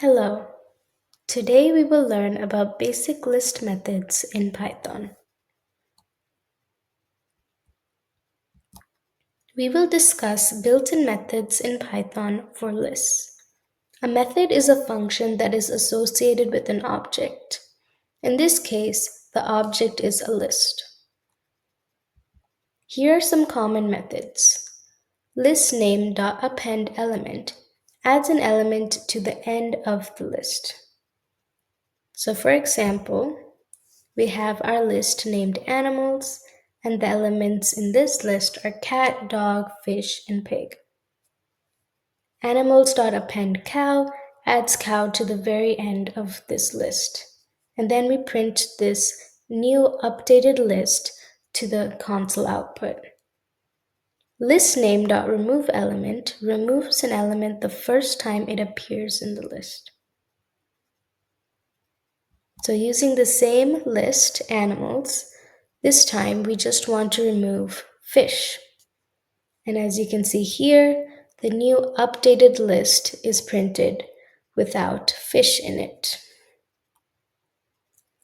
Hello. Today we will learn about basic list methods in Python. We will discuss built-in methods in Python for lists. A method is a function that is associated with an object. In this case, the object is a list. Here are some common methods. ListName.append element adds an element to the end of the list. So for example, we have our list named animals, and the elements in this list are cat, dog, fish, and pig. Animals.append cow adds cow to the very end of this list. And then we print this new updated list to the console output. ListName.remove element removes an element the first time it appears in the list. So using the same list, animals, this time we just want to remove fish. And as you can see here, the new updated list is printed without fish in it.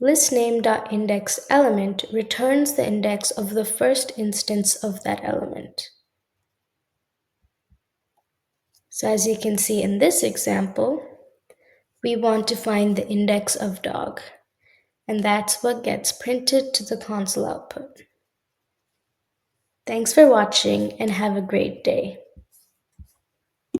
ListName.indexElement returns the index of the first instance of that element. So as you can see in this example, we want to find the index of dog, and that's what gets printed to the console output. Thanks for watching and have a great day.